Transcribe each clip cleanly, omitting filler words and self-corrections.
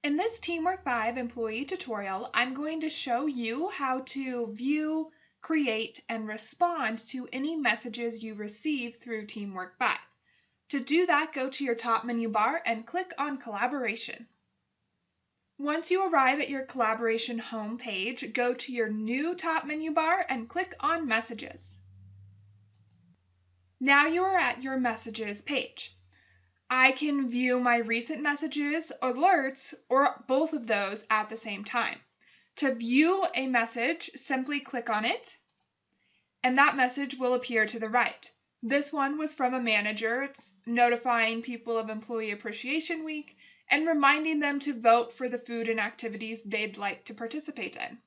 In this Teamwork 5 employee tutorial, I'm going to show you how to view, create, and respond to any messages you receive through Teamwork 5. To do that, go to your top menu bar and click on Collaboration. Once you arrive at your Collaboration home page, go to your new top menu bar and click on Messages. Now you are at your Messages page. I can view my recent messages, alerts, or both of those at the same time. To view a message, simply click on it, and that message will appear to the right. This one was from a manager. It's notifying people of Employee Appreciation Week and reminding them to vote for the food and activities they'd like to participate in.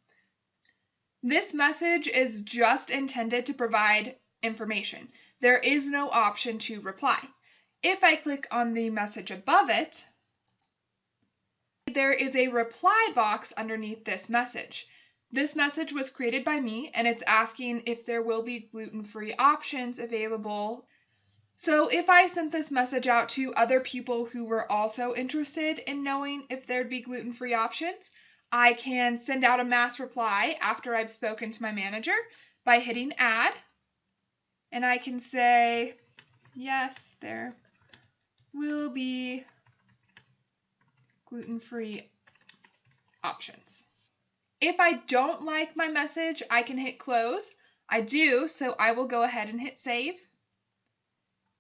This message is just intended to provide information. There is no option to reply. If I click on the message above it, there is a reply box underneath this message. This message was created by me, and it's asking if there will be gluten-free options available. So if I sent this message out to other people who were also interested in knowing if there'd be gluten-free options, I can send out a mass reply after I've spoken to my manager by hitting add, and I can say, yes, there will be gluten-free options. If I don't like my message, I can hit close. I do, so I will go ahead and hit save.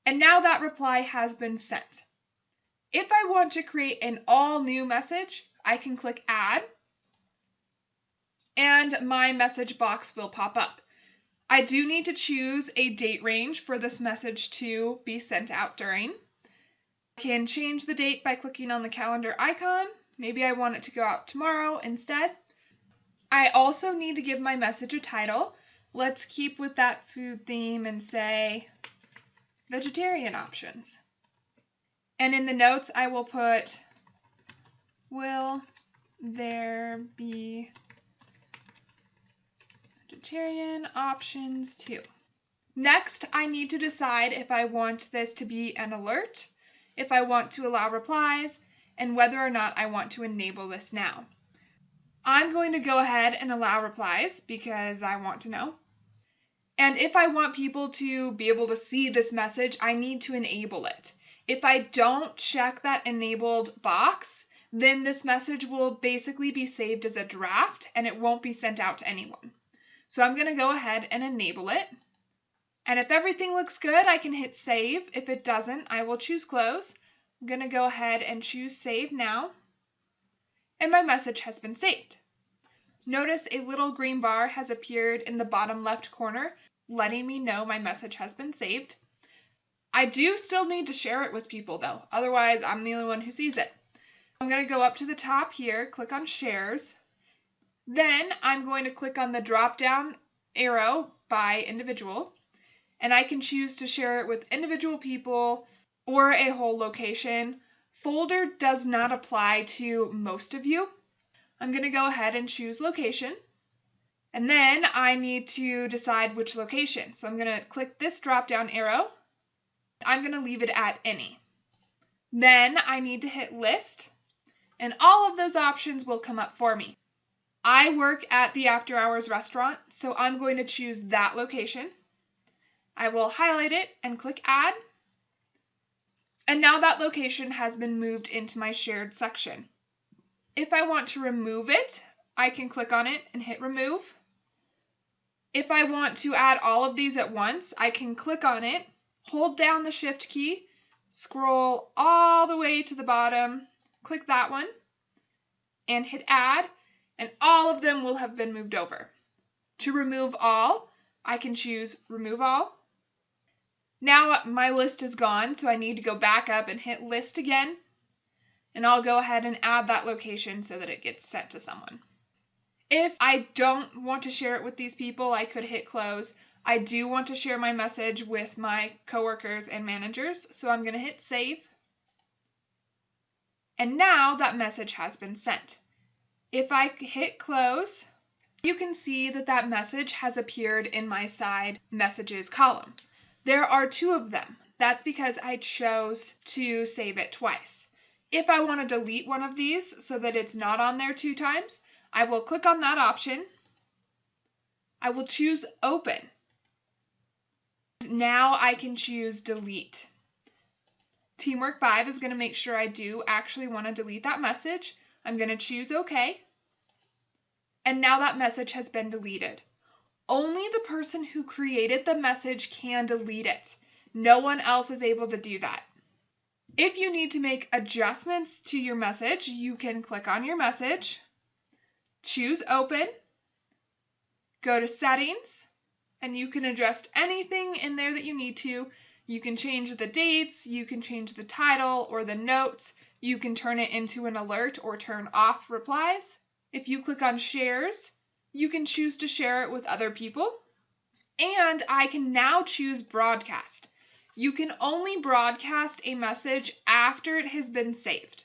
And now that reply has been sent. If I want to create an all new message, I can click add, and my message box will pop up. I do need to choose a date range for this message to be sent out during. I can change the date by clicking on the calendar icon. Maybe I want it to go out tomorrow instead. I also need to give my message a title. Let's keep with that food theme and say vegetarian options. And in the notes, I will put, will there be vegetarian options too? Next, I need to decide if I want this to be an alert, if I want to allow replies, and whether or not I want to enable this now. I'm going to go ahead and allow replies because I want to know. And if I want people to be able to see this message, I need to enable it. If I don't check that enabled box, then this message will basically be saved as a draft and it won't be sent out to anyone. So I'm going to go ahead and enable it. And if everything looks good, I can hit save. If it doesn't, I will choose close. I'm going to go ahead and choose save now. And my message has been saved. Notice a little green bar has appeared in the bottom left corner, letting me know my message has been saved. I do still need to share it with people though, otherwise I'm the only one who sees it. I'm going to go up to the top here, click on shares. Then I'm going to click on the drop down arrow by individual. And I can choose to share it with individual people or a whole location. Folder does not apply to most of you. I'm going to go ahead and choose location. And then I need to decide which location. So I'm going to click this drop down arrow. I'm going to leave it at any. Then I need to hit list, and all of those options will come up for me. I work at the After Hours restaurant, so I'm going to choose that location. I will highlight it and click add. And now that location has been moved into my shared section. If I want to remove it, I can click on it and hit remove. If I want to add all of these at once, I can click on it, hold down the shift key, scroll all the way to the bottom, click that one, and hit add, and all of them will have been moved over. To remove all, I can choose remove all. Now my list is gone, so I need to go back up and hit list again, and I'll go ahead and add that location so that it gets sent to someone. If I don't want to share it with these people, I could hit close. I do want to share my message with my coworkers and managers, so I'm going to hit save. And now that message has been sent. If I hit close, you can see that that message has appeared in my side messages column. There are two of them. That's because I chose to save it twice. If I want to delete one of these so that it's not on there 2 times, I will click on that option. I will choose Open. Now I can choose Delete. TeamWork 5 is going to make sure I do actually want to delete that message. I'm going to choose OK. And now that message has been deleted. Only the person who created the message can delete it. No one else is able to do that. If you need to make adjustments to your message, you can click on your message, choose Open, go to Settings, and you can adjust anything in there that you need to. You can change the dates, you can change the title or the notes, you can turn it into an alert or turn off replies. If you click on Shares, you can choose to share it with other people. And I can now choose Broadcast. You can only broadcast a message after it has been saved.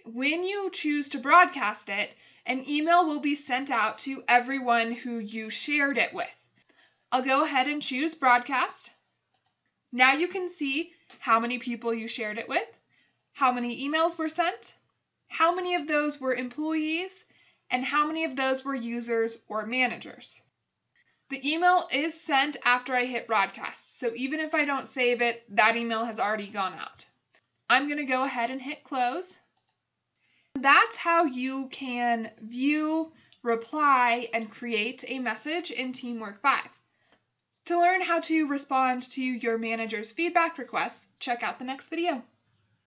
When you choose to broadcast it, an email will be sent out to everyone who you shared it with. I'll go ahead and choose Broadcast. Now you can see how many people you shared it with, how many emails were sent, how many of those were employees, and how many of those were users or managers. The email is sent after I hit Broadcast, so even if I don't save it, that email has already gone out. I'm going to go ahead and hit Close. That's how you can view, reply, and create a message in TeamWork 5. To learn how to respond to your manager's feedback requests, check out the next video.